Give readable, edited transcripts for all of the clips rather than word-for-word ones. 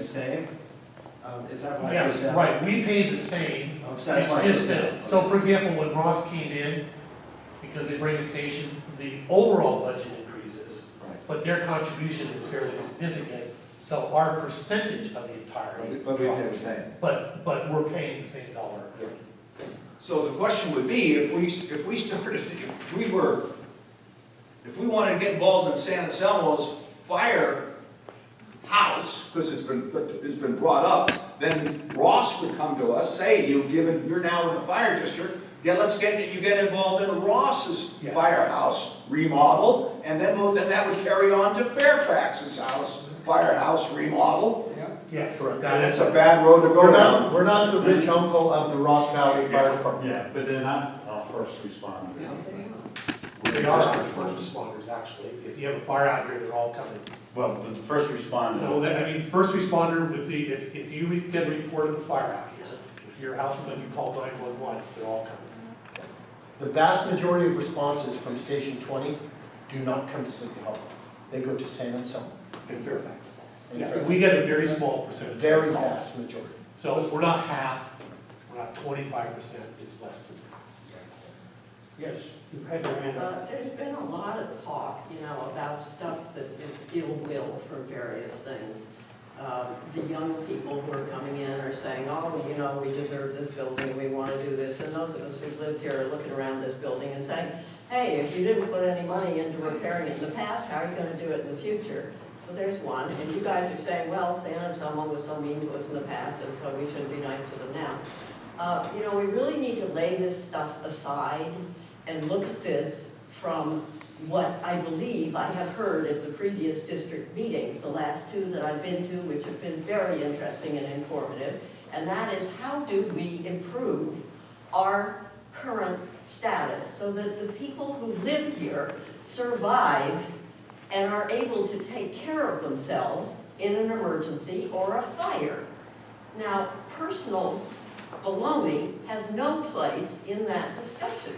same? Is that right? Yes, right, we pay the same. So that's why It's it's just down. so for example, when Ross came in, because they bring a station, the overall budget increases, Right. but their contribution is fairly significant, so our percentage of the entirety But we pay the drops. same. But we're paying the same dollar. So the question would be, if we started, if we wanted to get involved in San Anselmo's fire house, because it's been brought up, then Ross would come to us, say, you're now in the fire district, yeah, you get involved in Ross's Yes. firehouse remodel, and then that would carry on to Fairfax's firehouse remodel. Yes. Correct. And it's a bad road to go down. We're not the rich uncle of the Ross Valley Fire Department. Yeah, but they're not our first responders. They are our first responders, actually. If you have a fire out here, they're all coming. Well, the first responder. No, I mean, first responder, if you get a report of a fire out here, if your house is going to be called 911, they're all coming. The vast majority of responses from Station 20 do not come to Sleepy Hollow. They go to San Anselmo. In Fairfax. In Yeah, Fairfax. we get a very small percentage. Very vast majority. So we're not half, we're not 25%, it's less than. Yes, you've had your hand up. There's been a lot of talk, about stuff that is ill will for various things. The young people who are coming in are saying, oh, we deserve this building, we want to do this. And those of us who've lived here are looking around this building and saying, hey, if you didn't put any money into repairing it in the past, how are you going to do it in the future? So there's one. And you guys are saying, well, San Anselmo was so mean to us in the past, and so we shouldn't be nice to them now. We really need to lay this stuff aside and look at this from what I believe I have heard at the previous district meetings, the last two that I've been to, which have been very interesting and informative, and that is how do we improve our current status so that the people who live here survive and are able to take care of themselves in an emergency or a fire. Now, personal baloney has no place in that discussion.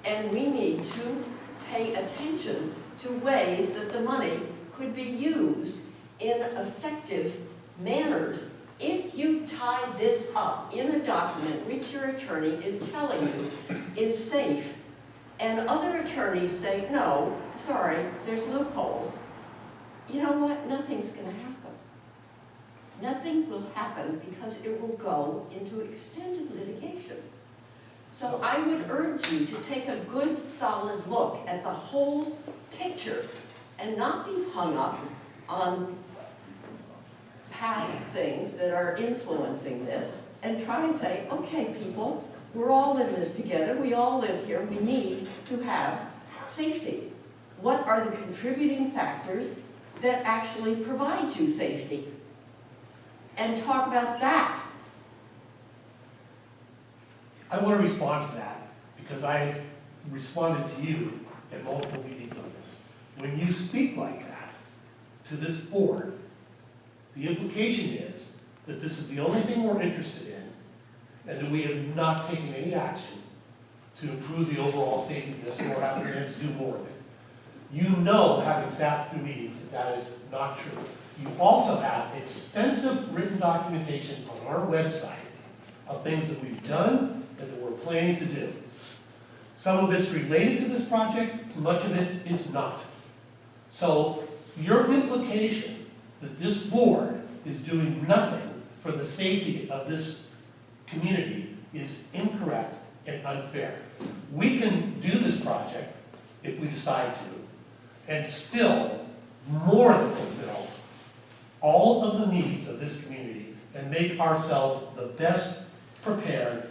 And we need to pay attention to ways that the money could be used in effective manners. If you tie this up in a document which your attorney is telling you is safe, and other attorneys say, no, sorry, there's loopholes, you know what? Nothing's going to happen. Nothing will happen because it will go into extended litigation. So I would urge you to take a good, solid look at the whole picture and not be hung up on past things that are influencing this, and try to say, okay, people, we're all in this together, we all live here, we need to have safety. What are the contributing factors that actually provide you safety? And talk about that. I want to respond to that because I've responded to you at multiple meetings on this. When you speak like that to this board, the implication is that this is the only thing we're interested in and that we have not taken any action to improve the overall safety of this or have plans to do more of it. You know, having sat through meetings, that that is not true. You also have extensive written documentation on our website of things that we've done and that we're planning to do. Some of it's related to this project, much of it is not. So your implication that this board is doing nothing for the safety of this community is incorrect and unfair. We can do this project if we decide to, and still more than fulfill all of the needs of this community and make ourselves the best prepared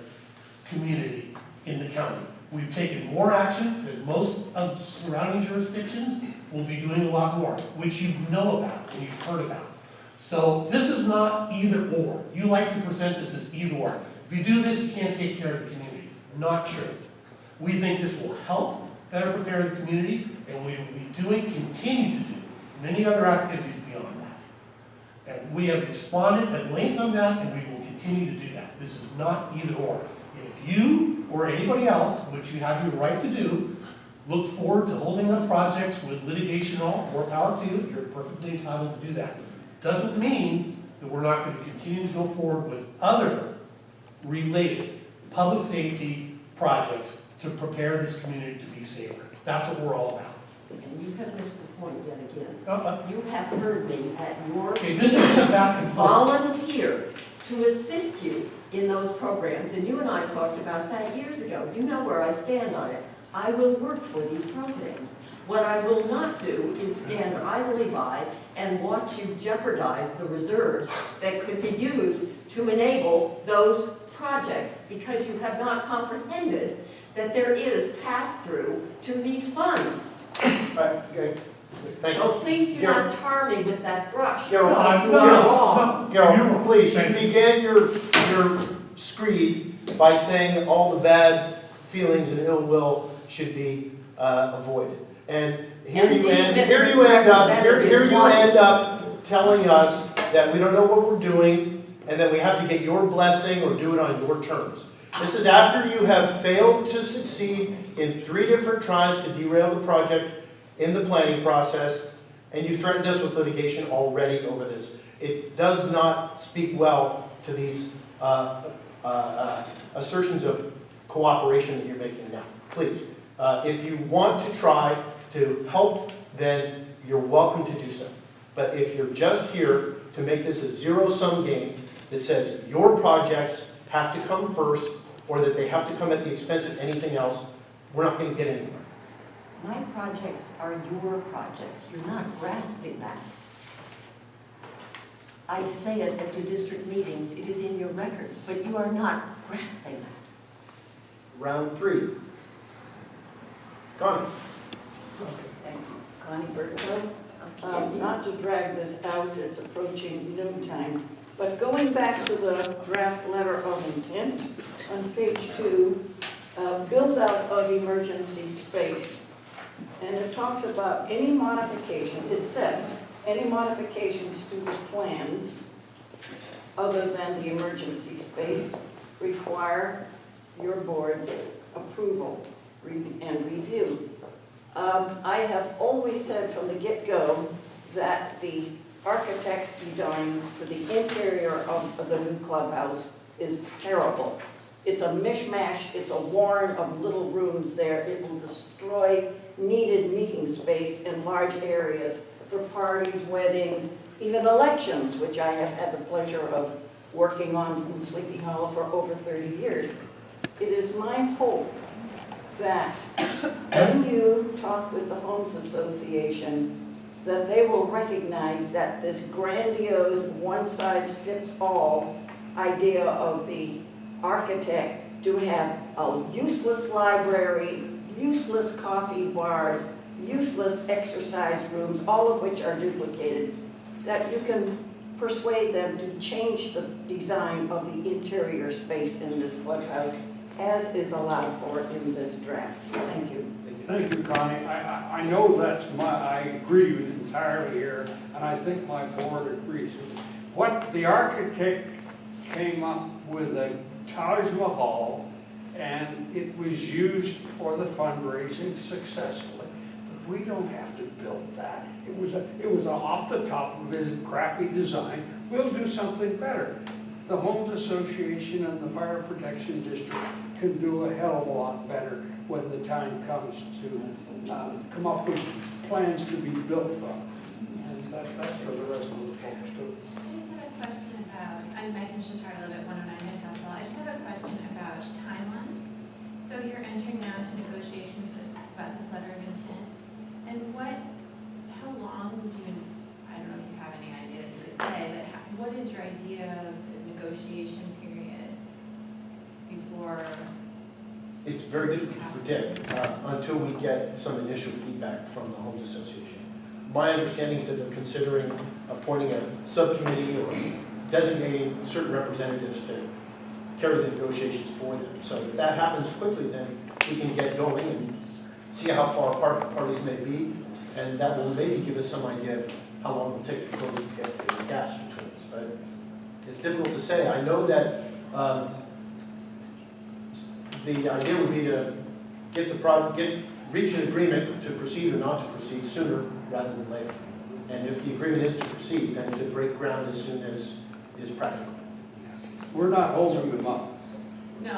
community in the county. We've taken more action than most of the surrounding jurisdictions. We'll be doing a lot more, which you know about and you've heard about. So this is not either or. You like to present this as either or. If you do this, you can't take care of the community. Not true. We think this will help better prepare the community, and we will be continue to do many other activities beyond that. And we have responded at length on that, and we will continue to do that. This is not either or. And if you or anybody else, which you have your right to do, look forward to holding up projects with litigation, all more power to you. You're perfectly entitled to do that. Doesn't mean that we're not going to continue to go forward with other related public safety projects to prepare this community to be safer. That's what we're all about. And you have missed the point yet again. Uh, You have heard me at your Okay, this is a back and forth. volunteer to assist you in those programs, and you and I talked about that years ago. You know where I stand on it. I will work for these programs. What I will not do is stand idly by and watch you jeopardize the reserves that could be used to enable those projects, because you have not comprehended that there is pass-through to these funds. Okay, thank So you. please do not tar me with that brush. Carol, No, I'm You are not. wrong. Carol, please, you Thank you. began your screed by saying all the bad feelings and ill will should be avoided. And here And you being end, here you end up, here misrepresented you is one. end up telling us that we don't know what we're doing and that we have to get your blessing or do it on your terms. This is after you have failed to succeed in 3 different tries to derail the project in the planning process, and you threatened us with litigation already over this. It does not speak well to these assertions of cooperation that you're making now. Please, if you want to try to help, then you're welcome to do so. But if you're just here to make this a zero-sum game that says your projects have to come first, or that they have to come at the expense of anything else, we're not going to get anywhere. My projects are your projects. You're not grasping that. I say it at the district meetings. It is in your records, but you are not grasping that. Round 3. Connie. Thank you. Connie Burko. Not to drag this out, it's approaching noontime, but going back to the draft letter of intent on page 2, build out of emergency space. And it talks about any modification, it says, any modifications to the plans other than the emergency space require your board's approval and review. I have always said from the get-go that the architect's design for the interior of the new clubhouse is terrible. It's a mishmash, it's a warren of little rooms there. It will destroy needed meeting space in large areas for parties, weddings, even elections, which I have had the pleasure of working on in Sleepy Hollow for over 30 years. It is my hope that when you talk with the Homes Association, that they will recognize that this grandiose one-size-fits-all idea of the architect to have a useless library, useless coffee bars, useless exercise rooms, all of which are duplicated, that you can persuade them to change the design of the interior space in this clubhouse as is allowed for in this draft. Thank you. Thank you, Connie. I know I agree with you entirely here, and I think my board agrees. What the architect came up with a Taj Mahal, and it was used for the fundraising successfully. But we don't have to build that. It was a off the top of his crappy design. We'll do something better. The Homes Association and the Fire Protection District can do a hell of a lot better when the time comes to come up with plans to be built from. And that's for the rest of the folks too. I just have a question about, I'm Megan Shatara, live at 109 Newcastle. I just have a question about timelines. So you're entering now into negotiations about this letter of intent. And how long do you, I don't know if you have any idea to say, but what is your idea of the negotiation period before? It's very difficult to predict until we get some initial feedback from the Homes Association. My understanding is that they're considering appointing a subcommittee or designating certain representatives to carry the negotiations for them. So if that happens quickly, then we can get going and see how far apart the parties may be, and that will maybe give us some idea of how long it will take to close the gaps between us. But it's difficult to say. I know that the idea would be to reach an agreement to proceed or not to proceed sooner rather than later. And if the agreement is to proceed, then to break ground as soon as is practical. We're not holding them up. No,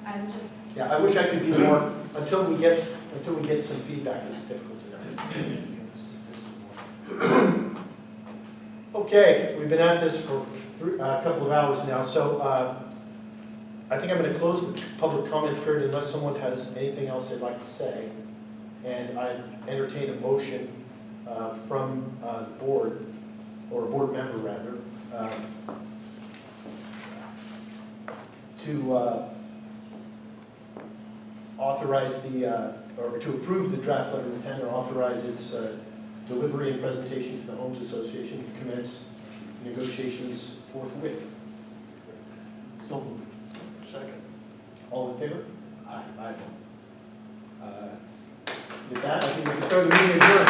I'm just, Yeah, I wish I could be more, until we get some feedback, it's difficult to know. Okay, we've been at this for a couple of hours now, so I think I'm going to close the public comment period unless someone has anything else they'd like to say. And I entertain a motion from the board, or a board member rather, to authorize or to approve the draft letter of intent, or authorize its delivery and presentation to the Homes Association to commence negotiations forthwith. So moved. Second. All in favor? Aye. Aye. With that, I think we can throw the meeting adjourned.